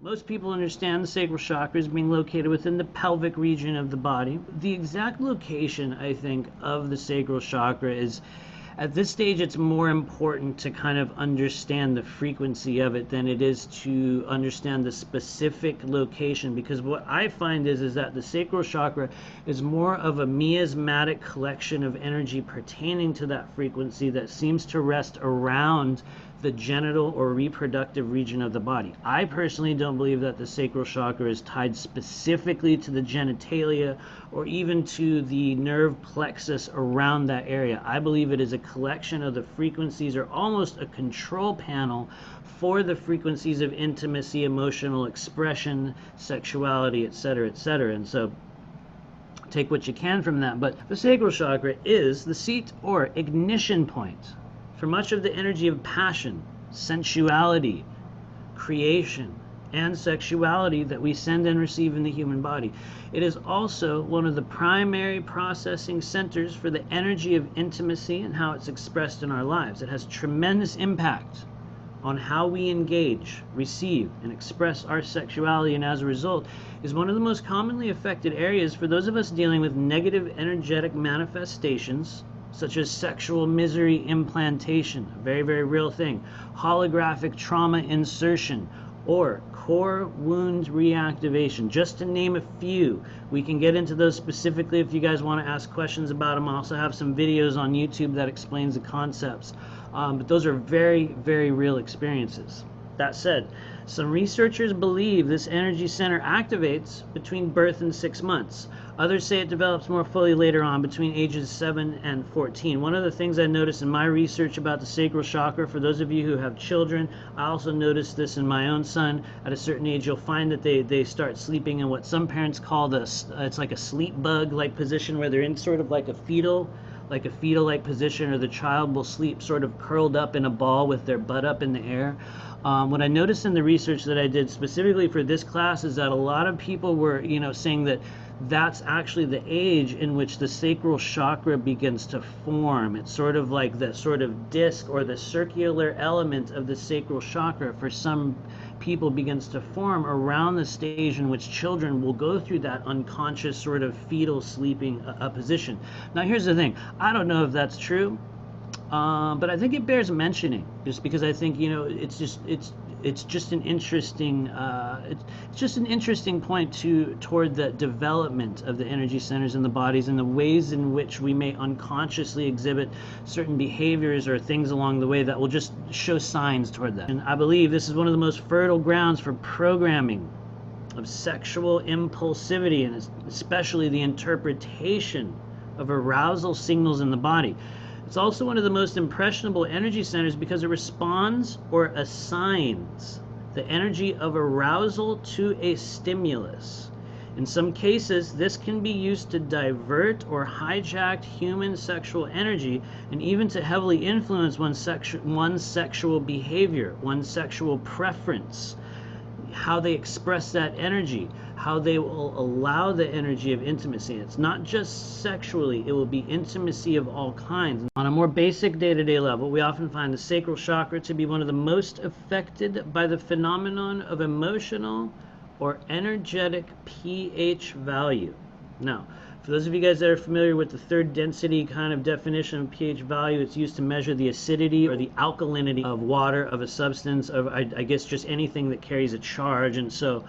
Most people understand the sacral chakra as being located within the pelvic region of the body. The exact location, I think, of the sacral chakra is, at this stage, it's more important to kind of understand the frequency of it than it is to understand the specific location, because what I find is that the sacral chakra is more of a miasmatic collection of energy pertaining to that frequency that seems to rest around the genital or reproductive region of the body. I personally don't believe that the sacral chakra is tied specifically to the genitalia or even to the nerve plexus around that area. I believe it is a collection of the frequencies, or almost a control panel for the frequencies of intimacy, emotional expression, sexuality, etc., etc. And so take what you can from that. But the sacral chakra is the seat or ignition point for much of the energy of passion, sensuality, creation, and sexuality that we send and receive in the human body. It is also one of the primary processing centers for the energy of intimacy and how it's expressed in our lives. It has tremendous impact on how we engage, receive, and express our sexuality, and as a result is one of the most commonly affected areas for those of us dealing with negative energetic manifestations such as sexual misery implantation, a very, very real thing, holographic trauma insertion, or core wound reactivation, just to name a few. We can get into those specifically if you guys want to ask questions about them. I also have some videos on YouTube that explains the concepts, but those are very, very real experiences. That said, some researchers believe this energy center activates between birth and 6 months. Others say it develops more fully later on, between ages 7 and 14. One of the things I noticed in my research about the sacral chakra, for those of you who have children, I also noticed this in my own son. At a certain age, you'll find that they start sleeping in what some parents call it's like a sleep bug-like position, where they're in sort of like a fetal-like position, or the child will sleep sort of curled up in a ball with their butt up in the air. What I noticed in the research that I did specifically for this class is that a lot of people were, saying that that's actually the age in which the sacral chakra begins to form. It's sort of like the sort of disc or the circular element of the sacral chakra for some people begins to form around the stage in which children will go through that unconscious sort of fetal sleeping position. Now here's the thing, I don't know if that's true, but I think it bears mentioning, just because I think it's just an interesting point toward the development of the energy centers in the bodies and the ways in which we may unconsciously exhibit certain behaviors or things along the way that will just show signs toward that. And I believe this is one of the most fertile grounds for programming of sexual impulsivity, and especially the interpretation of arousal signals in the body. It's also one of the most impressionable energy centers because it responds or assigns the energy of arousal to a stimulus. In some cases, this can be used to divert or hijack human sexual energy, and even to heavily influence one's sexual behavior, one's sexual preference, how they express that energy, how they will allow the energy of intimacy. It's not just sexually, it will be intimacy of all kinds. On a more basic day-to-day level, we often find the sacral chakra to be one of the most affected by the phenomenon of emotional or energetic pH value. Now, for those of you guys that are familiar with the third density kind of definition of pH value, it's used to measure the acidity or the alkalinity of water, of a substance, of I guess just anything that carries a charge. And so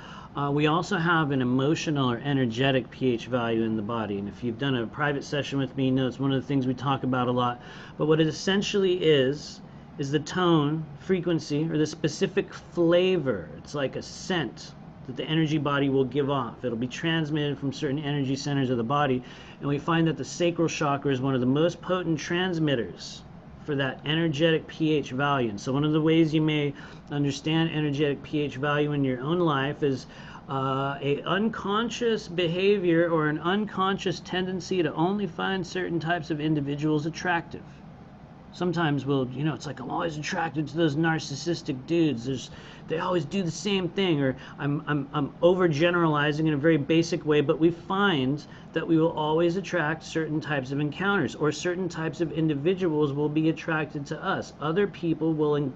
we also have an emotional or energetic pH value in the body. And if you've done a private session with me, you know it's one of the things we talk about a lot. But what it essentially is the tone, frequency, or the specific flavor. It's like a scent that the energy body will give off. It'll be transmitted from certain energy centers of the body, and we find that the sacral chakra is one of the most potent transmitters for that energetic pH value. And so one of the ways you may understand energetic pH value in your own life is a unconscious behavior or an unconscious tendency to only find certain types of individuals attractive. Sometimes we'll, it's like, I'm always attracted to those narcissistic dudes. They always do the same thing, or I'm overgeneralizing in a very basic way, but we find that we will always attract certain types of encounters, or certain types of individuals will be attracted to us. Other people will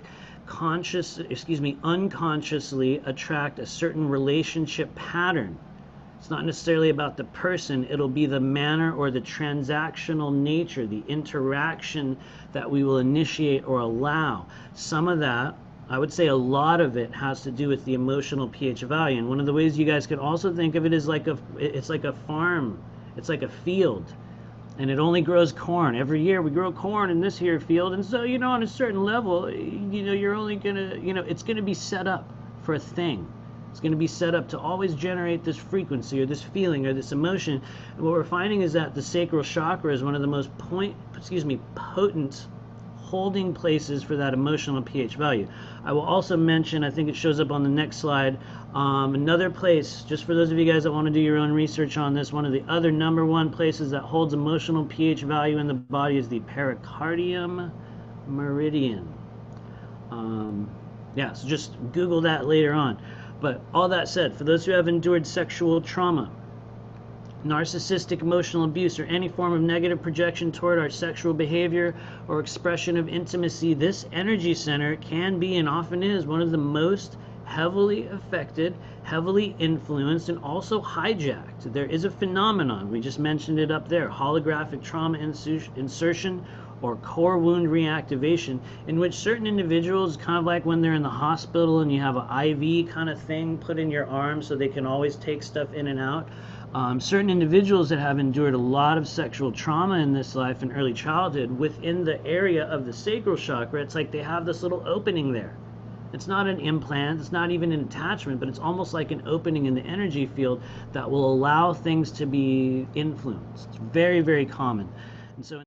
unconsciously attract a certain relationship pattern. It's not necessarily about the person, it'll be the manner or the transactional nature, the interaction that we will initiate or allow. Some of that, I would say a lot of it, has to do with the emotional pH value. And one of the ways you guys can also think of it is it's like a farm, it's like a field. And it only grows corn. Every year we grow corn in this here field, and so, on a certain level, you're only gonna, it's gonna be set up for a thing. It's going to be set up to always generate this frequency or this feeling or this emotion. And what we're finding is that the sacral chakra is one of the most potent holding places for that emotional pH value. I will also mention, I think it shows up on the next slide, another place, just for those of you guys that want to do your own research on this, one of the other #1 places that holds emotional pH value in the body is the pericardium meridian. Yeah, so just Google that later on. But all that said, for those who have endured sexual trauma, narcissistic emotional abuse, or any form of negative projection toward our sexual behavior or expression of intimacy, this energy center can be, and often is, one of the most heavily affected, heavily influenced, and also hijacked. There is a phenomenon, we just mentioned it up there, holographic trauma insertion or core wound reactivation, in which certain individuals, kind of like when they're in the hospital and you have an IV kind of thing put in your arm so they can always take stuff in and out. Certain individuals that have endured a lot of sexual trauma in this life in early childhood, within the area of the sacral chakra, it's like they have this little opening there. It's not an implant, it's not even an attachment, but it's almost like an opening in the energy field that will allow things to be influenced. It's very, very common. And so